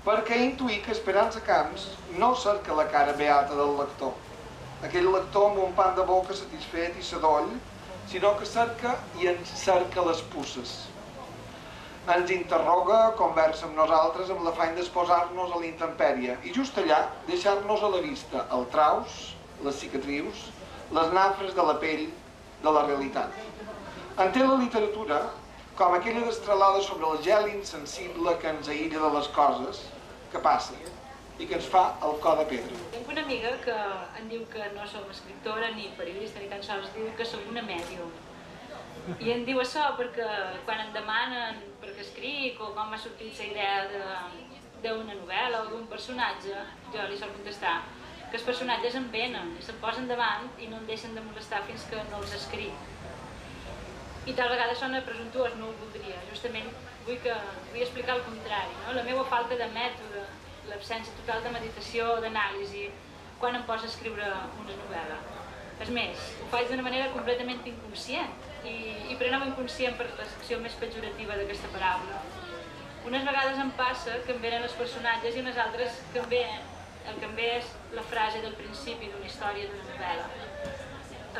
perquè intuïc que Esperança Camps no cerca la cara beata del lector, aquell lector amb un pan de boca satisfet i sadoll, sinó que cerca i ens cerca les puces. Ens interroga, conversa amb nosaltres amb l'afany d'exposar-nos a la intempèrie i just allà deixar-nos a la vista el traus, les cicatrius, les nafres de la pell, de la realitat. Entén la literatura com aquella destralada sobre el gel insensible que ens aïlla de les coses que passen i que ens fa el cor de pedra. Tinc una amiga que em diu que no som escriptora ni periodista ni tan sols, diu que som una mèdium. I em diu això perquè quan em demanen per què escric o com m'ha sortit la idea d'una novel·la o d'un personatge, jo li sol contestar que els personatges em venen, se'm posen davant i no em deixen de molestar fins que no els escric. I tal vegada sona presumptuós, no ho voldria. Justament vull explicar el contrari, no? La meva falta de mètode, l'absència total de meditació, d'anàlisi, quan em poso a escriure una novel·la. És més, ho faig d'una manera completament inconscient i prenem inconscient per la secció més pejorativa d'aquesta paraula. Unes vegades em passa que em venen els personatges i unes altres que el que em ve és la frase del principi d'una història, d'una novel·la.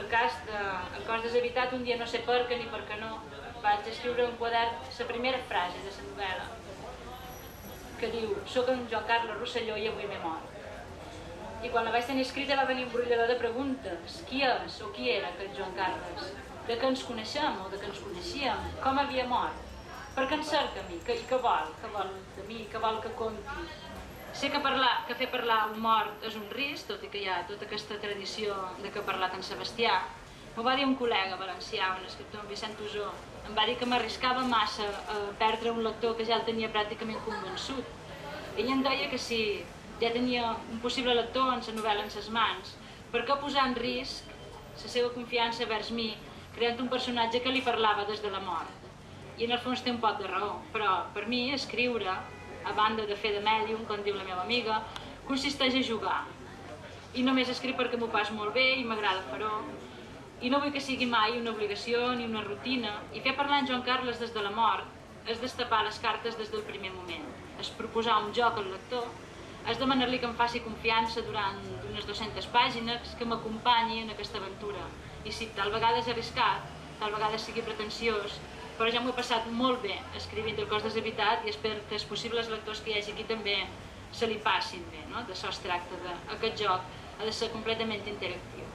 El cos deshabitat, un dia no sé per què ni per què no, vaig escriure un quadern la primera frase de la novel·la, que diu: «Soc en Joan Carles Rosselló i avui m'he mort». I quan la vaig tenir escrita va venir un brollador de preguntes. Qui és o qui era aquest Joan Carles? De què ens coneixem o de què ens coneixíem? Com havia mort? Per què em cerca a mi? I què vol? Què vol de mi? Què vol que conti? Sé que fer parlar un mort és un risc, tot i que hi ha tota aquesta tradició de que ha parlat en Sebastià. M'ho va dir un col·lega valencià, un escriptor, en Vicent Usó. Em va dir que m'arriscava massa a perdre un lector que ja el tenia pràcticament convençut. Ell em deia que si ja tenia un possible lector en la novel·la en ses mans, per què posar en risc la seva confiança vers mi, creant un personatge que li parlava des de la mort? I en el fons té un poc de raó, però per mi escriure, a banda de fer de mèdium, com diu la meva amiga, consisteix a jugar. I només escric perquè m'ho pas molt bé i m'agrada fer-ho. I no vull que sigui mai una obligació ni una rutina. I fer parlar en Joan Carles des de la mort és destapar les cartes des del primer moment. És proposar un joc al lector, és demanar-li que em faci confiança durant unes 200 pàgines, que m'acompanyi en aquesta aventura. I sí, tal vegada és arriscat, tal vegada sigui pretensiós, però ja m'ho he passat molt bé escrivint El cos deshabitat i espero que els possibles lectors que hi hagi aquí també se li passin bé, no? D'això es tracta, aquest joc ha de ser completament interactiu.